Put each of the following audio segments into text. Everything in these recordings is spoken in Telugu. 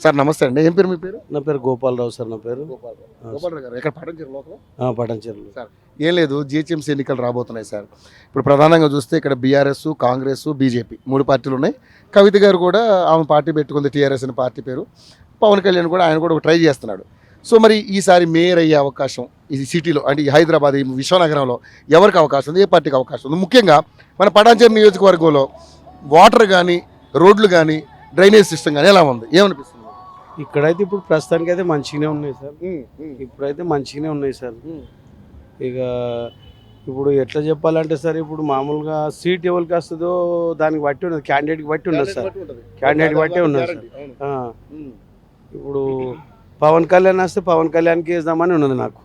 సార్ నమస్తే అండి. ఏం పేరు మీ పేరు? నా పేరు గోపాలరావు సార్. నా పేరు గోపాలరావు గారు. ఎక్కడ పటాన్చెరు లోకల్? పటాన్చెరు. సార్ ఏం లేదు, జిహెచ్ఎంసీ ఎన్నికలు రాబోతున్నాయి సార్. ఇప్పుడు ప్రధానంగా చూస్తే ఇక్కడ బీఆర్ఎస్, కాంగ్రెస్, బీజేపీ 3 పార్టీలు ఉన్నాయి. కవిత గారు కూడా ఆమె పార్టీ పెట్టుకుంది, టీఆర్ఎస్ అనే పార్టీ పేరు. పవన్ కళ్యాణ్ కూడా ఆయన కూడా ట్రై చేస్తున్నాడు. సో మరి ఈసారి మేయర్ అయ్యే అవకాశం ఈ సిటీలో అంటే ఈ హైదరాబాద్, ఈ విశ్వనగరంలో ఎవరికి అవకాశం ఉంది, ఏ పార్టీకి అవకాశం ఉంది? ముఖ్యంగా మన పటాన్చెరు నియోజకవర్గంలో వాటర్ కానీ, రోడ్లు కానీ, డ్రైనేజ్ సిస్టమ్ కానీ ఎలా ఉంది, ఏమనిపిస్తుంది? ఇక్కడైతే ఇప్పుడు ప్రస్తుతానికి అయితే మంచిగానే ఉన్నాయి సార్. ఇప్పుడైతే మంచిగానే ఉన్నాయి సార్. ఇక ఇప్పుడు ఎట్లా చెప్పాలంటే సార్, ఇప్పుడు మామూలుగా సీట్ ఎవరికి వస్తుందో దానికి బట్టి ఉన్నది, క్యాండిడేట్కి బట్టి ఉన్నది సార్. క్యాండిడేట్ బట్టే ఉన్నది సార్. ఇప్పుడు పవన్ కళ్యాణ్ వస్తే పవన్ కళ్యాణ్కి వేద్దామని ఉన్నది నాకు.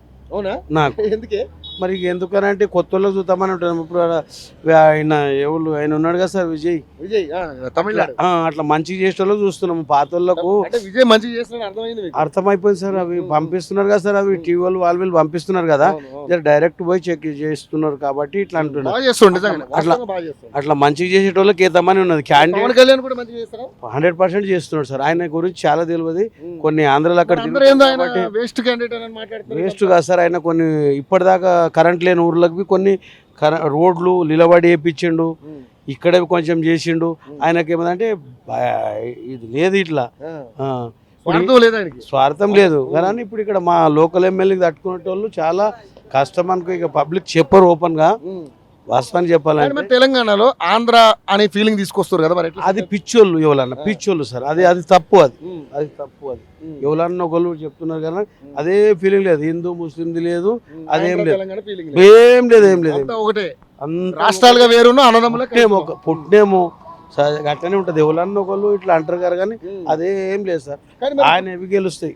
ఎందుకే మరి ఎందుకనంటే కొత్త వాళ్ళకి చూద్దామని ఉంటాను. ఇప్పుడు ఆయన ఆయన ఉన్నాడు కదా సార్, విజయ్. తమిళనాడు అట్లా మంచిగా చేసే వాళ్ళకి చూస్తున్నాము. పాత వాళ్ళకు విజయ్ మంచిగా చేస్తున్నాడు అర్థమైపోయింది సార్. అవి పంపిస్తున్నారు కదా సార్, అవి టీవీ వాళ్ళు వీళ్ళు పంపిస్తున్నారు కదా, డైరెక్ట్ పోయి చెక్ చేస్తున్నారు కాబట్టి ఇట్లా అంటున్నారు. అట్లా మంచిగా చేసేటోళ్ళకి వేద్దామని ఉన్నది. క్యాండిడేట్ 100% చేస్తున్నాడు సార్. ఆయన గురించి చాలా తెలియదు. కొన్ని ఆంధ్రలో అక్కడ వేస్ట్ కాదు సార్. ఆయన కొన్ని ఇప్పటిదాకా కరెంట్ లేని ఊర్లకు కొన్ని రోడ్లు నిలబడి వేయించిండు, ఇక్కడే కొంచెం చేసిండు. ఆయనకి ఏమంటే ఇది లేదు, ఇట్లా స్వార్థం లేదు కానీ ఇప్పుడు ఇక్కడ మా లోకల్ ఎమ్మెల్యేకి తట్టుకునే వాళ్ళు చాలా కష్టం అనుకో. ఇక పబ్లిక్ చెప్పరు ఓపెన్ గా, వాస్తవాన్ని చెప్పాలంటే. తెలంగాణలో ఆంధ్ర అనే ఫీలింగ్ తీసుకొస్తారు కదా, మరి అది పిచ్చోళ్ళు ఎవరన్నా, పిచ్చోళ్ళు సార్. అది తప్పు. అది తప్పు. అది ఎవరన్నా ఒకళ్ళు చెప్తున్నారు కదా, అదే ఫీలింగ్ లేదు. హిందూ ముస్లింది లేదు, అదేం లేదు, ఏం లేదు, ఏం లేదు. ఒకటే రాష్ట్రాలుగా వేరు పుట్టినేమో అట్లనే ఉంటది. ఎవరన్నా ఒకళ్ళు ఇట్లా అంటారు కదా, కానీ అదేం లేదు సార్. ఆయన ఎవి గెలుస్తాయి.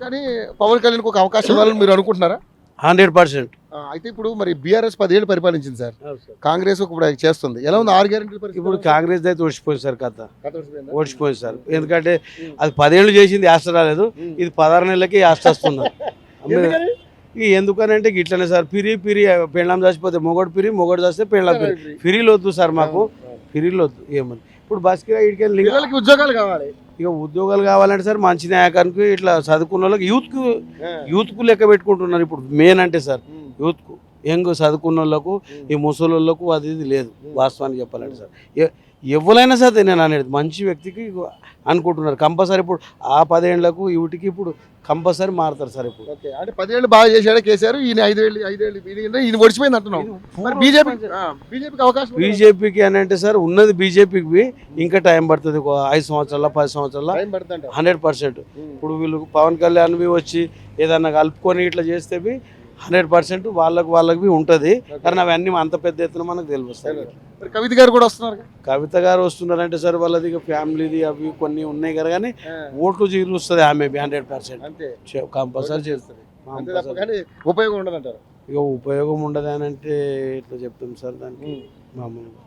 కానీ పవన్ కళ్యాణ్ ఒక అవకాశం ఇవ్వాలని మీరు అనుకుంటున్నారా? 100%. అయితే ఇప్పుడు మరి బీఆర్ఎస్ 10 ఏళ్ళు పరిపాలించింది సార్, కాంగ్రెస్ ఇప్పుడు చేస్తుంది. ఎలా ఉంది 6 గ్యారెంటీల పరిస్థితి? ఇప్పుడు కాంగ్రెస్ అయితే ఓడిపోయింది సార్, ఓడిపోయింది సార్. ఎందుకంటే అది 10 ఏళ్ళు చేసింది, యాస్ట రాలేదు. ఇది 16 నెలలకి యాస్ట వస్తుంది. ఎందుకనంటే ఇట్లనే సార్, పిరి పెళ్ళాం చచ్చిపోతే మొగడు పిరి, మొగడు చస్తే పెళ్ళాం పిరి. ఫిరీలు వద్దు సార్ మాకు, ఫిరీలు వద్దు. ఏమని ఇప్పుడు బస్కి ఇటుకెళ్ళి ఉద్యోగాలు కావాలి. ఇక ఉద్యోగాలు కావాలంటే సార్ మంచి నాయకానికి ఇట్లా చదువుకున్న వాళ్ళకి యూత్కు లెక్క పెట్టుకుంటున్నారు. ఇప్పుడు మెయిన్ అంటే సార్ యూత్కు, యంగ్ చదువుకున్న వాళ్ళకు, ఈ ముసలోళ్ళకు అది ఇది లేదు. వాస్తవానికి చెప్పాలంటే సార్, ఎవరైనా సరే నేను అనేది మంచి వ్యక్తికి అనుకుంటున్నారు కంపల్సరీ. ఇప్పుడు ఆ 10 ఏళ్లకు వీటికి ఇప్పుడు కంపల్సరీ మారుతారు సార్. ఇప్పుడు అంటే 10 ఏళ్ళు బాగా చేశాడు కేసీఆర్, ఈయన 5 ఏళ్ళు ఈయన ఓడిపోయింది అంటున్నాం. బీజేపీకి అవకాశం, బీజేపీకి అని అంటే సార్ ఉన్నది. బీజేపీకి ఇంకా టైం పడుతుంది, 5 సంవత్సరాల 10 సంవత్సరాల 100%. ఇప్పుడు వీళ్ళు పవన్ కళ్యాణ్ వచ్చి ఏదన్నా కలుపుకొని ఇట్లా చేస్తే 100% వాళ్ళకి ఉంటుంది. కానీ అవన్నీ అంత పెద్ద ఎత్తున మనకు తెలుస్తాయి. కవిత గారు కూడా వస్తున్నారు. కవిత గారు వస్తున్నారంటే సార్ వాళ్ళది ఫ్యామిలీది అవి కొన్ని ఉన్నాయి కదా, కానీ ఓట్లు జీరుస్తుంది ఆమె 100% కంపల్సరీ చేస్తుంది. ఉపయోగం ఉండదు అంటారు. ఇక ఉపయోగం ఉండదు అని అంటే ఇట్లా చెప్తాం సార్ దానికి మామూలుగా.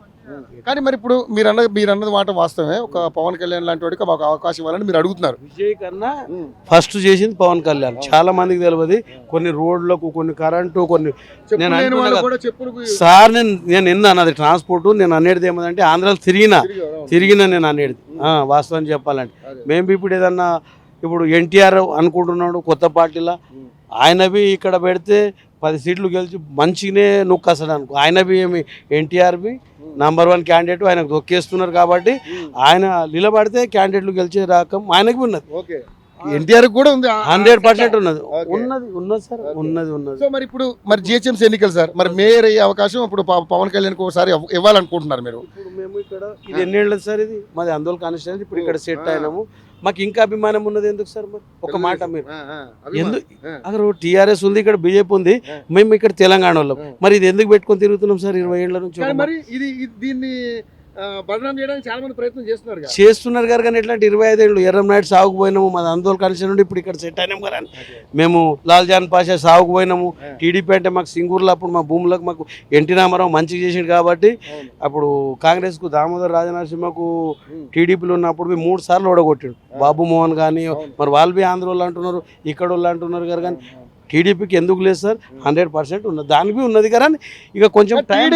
కానీ మరి ఇప్పుడు మీరు అన్నది మాట వాస్తవమే. ఒక పవన్ కళ్యాణ్ లాంటి వాడికి మాకు అవకాశం ఇవ్వాలని మీరు అడుగుతున్నారు. విజయ్ కన్నా ఫస్ట్ చేసింది పవన్ కళ్యాణ్. చాలా మందికి తెలియదు. కొన్ని రోడ్లకు, కొన్ని కరెంటు, కొన్ని సార్ నేను విన్నాను. అది ట్రాన్స్పోర్ట్. నేను అనేది ఏమంటే ఆంధ్రాలో తిరిగిన నేను అనేది వాస్తవం చెప్పాలంటే. మేము ఇప్పుడు ఏదన్నా ఇప్పుడు ఎన్టీఆర్ అనుకుంటున్నాడు కొత్త పార్టీలో, ఆయనవి ఇక్కడ పెడితే 10 సీట్లు గెలిచి మంచిగానే నొక్కేస్తాడు అనుకో. ఆయనవి ఏమి ఎన్టీఆర్వి #1 క్యాండిడేట్, ఆయనకు దొక్కేస్తున్నారు కాబట్టి ఆయన నిలబడితే క్యాండిడేట్లు గెలిచే రకం ఆయనకి ఉన్నది. ఎన్టీఆర్ కూడా ఉంది, 100% ఉన్నది సార్, ఉన్నది. సో మరి ఇప్పుడు జిహెచ్ఎంసీ ఎన్నికలు సార్, మరి మేయర్ అయ్యే అవకాశం ఇప్పుడు పవన్ కళ్యాణ్ ఒకసారి ఇవ్వాలనుకుంటున్నారు మీరు? ఇప్పుడు మేము ఇక్కడ ఇది ఎన్నేళ్ళది సార్, ఇది మాది ఆందోళన కాన్స్టిట్యూన్సీ. ఇప్పుడు ఇక్కడ సెట్ అయినాము. మాకు ఇంకా అభిమానం ఉన్నది ఎందుకు సార్? మరి ఒక మాట మీరు ఎందుకు అక్కడ టీఆర్ఎస్ ఉంది, ఇక్కడ బీజేపీ ఉంది, మేము ఇక్కడ తెలంగాణ వాళ్ళం. మరి ఇది ఎందుకు పెట్టుకొని తిరుగుతున్నాం సార్ 20 ఏళ్ల నుంచి? మరి దీన్ని బదనాం చేయడానికి చాలా మంది ప్రయత్నం చేస్తున్నారు గారు. కానీ ఎట్లాంటి 25 ఏళ్ళు ఎర్రంనాయుడు సాగుకు పోయినాము, మాది ఆందోళన కలిసి నుండి ఇప్పుడు ఇక్కడ సెట్ అయినాము కదా. మేము లాల్జాన్ పాషా సాగుకు పోయినాము. టీడీపీ అంటే మాకు సింగూరులో అప్పుడు మా భూములకు మాకు ఎన్టీ రామారావు మంచిగా చేసిండు కాబట్టి, అప్పుడు కాంగ్రెస్కు దామోదర్ రాజనరసింహకు టీడీపీలో ఉన్నప్పుడు 3 సార్లు ఓడగొట్టిండు. బాబు మోహన్ కానీ, మరి వాళ్ళు ఆంధ్ర వాళ్ళు అంటున్నారు, ఇక్కడ వాళ్ళు అంటున్నారు గారు. కానీ టీడీపీకి ఎందుకు లేదు సార్ 100% ఉన్నది, దానికి ఉన్నది కదా. ఇక కొంచెం టైం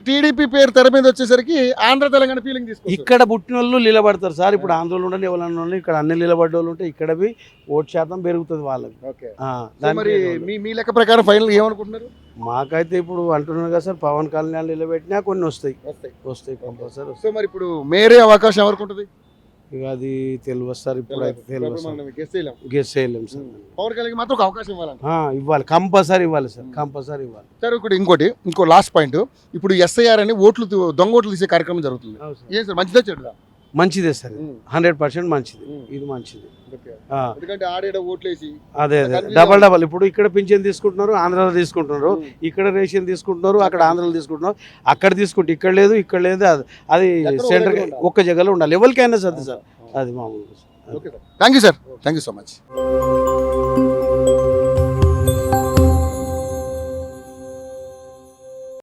టీడీపీ పేరు తెర మీద వచ్చేసరికి ఆంధ్ర తెలంగాణ ఫీలింగ్ తీసుకుంటారు. ఇక్కడ పుట్టిన వాళ్ళు నిలబడతారు సార్. ఇప్పుడు ఆంధ్రలో ఉండండి ఎవరన్నా ఉండండి, ఇక్కడ అన్ని నిలబడ్డ వాళ్ళు ఉంటే ఇక్కడ ఓటు శాతం పెరుగుతుంది వాళ్ళకి. ఓకే. దానికి మరి మీ లెక్క ప్రకారం ఫైనల్ ఏమనుకుంటున్నారు? మాకైతే ఇప్పుడు అంటున్నారు కదా సార్, పవన్ కళ్యాణ్ నిలబెట్టినా కొన్ని వస్తాయి కంపల్సరీ వస్తాయి. సో మరి ఇప్పుడు మేరే అవకాశం ఎవరికి ఉంటుంది? ఇక అది తెలియదు సార్, ఇప్పుడు అయితే తెలియదు సార్, గెస్ చేయలేము సార్. పవన్ కళ్యాణ్ మాత్రం ఒక అవకాశం ఇవ్వాలంట. ఇవ్వాలి, కంపల్సరీ ఇవ్వాలి సార్, కంపల్సరీ ఇవ్వాలి. సార్ ఇంకో లాస్ట్ పాయింట్, ఇప్పుడు ఎస్ఐఆర్ అని దొంగ ఓట్లు తీసే కార్యక్రమం జరుగుతుంది. ఏం సార్ మంచిదా చెడుదా? మంచిదే సార్, 100% మంచిది, ఇది మంచిది. ఎందుకంటే ఆడేడ ఓట్లేసి అదే డబల్ ఇప్పుడు ఇక్కడ పింఛన్ తీసుకుంటున్నారు, ఆంధ్రాలో తీసుకుంటున్నారు, ఇక్కడ రేషన్ తీసుకుంటున్నారు, అక్కడ ఆంధ్రాలో తీసుకుంటున్నారు, అక్కడ తీసుకుంటే ఇక్కడ లేదు, ఇక్కడ లేదు. అది సెంటర్ ఒక్క జగలో ఉండాలి, ఎవరికైనా సార్. అది మామూలు. Thank you sir, thank you so much.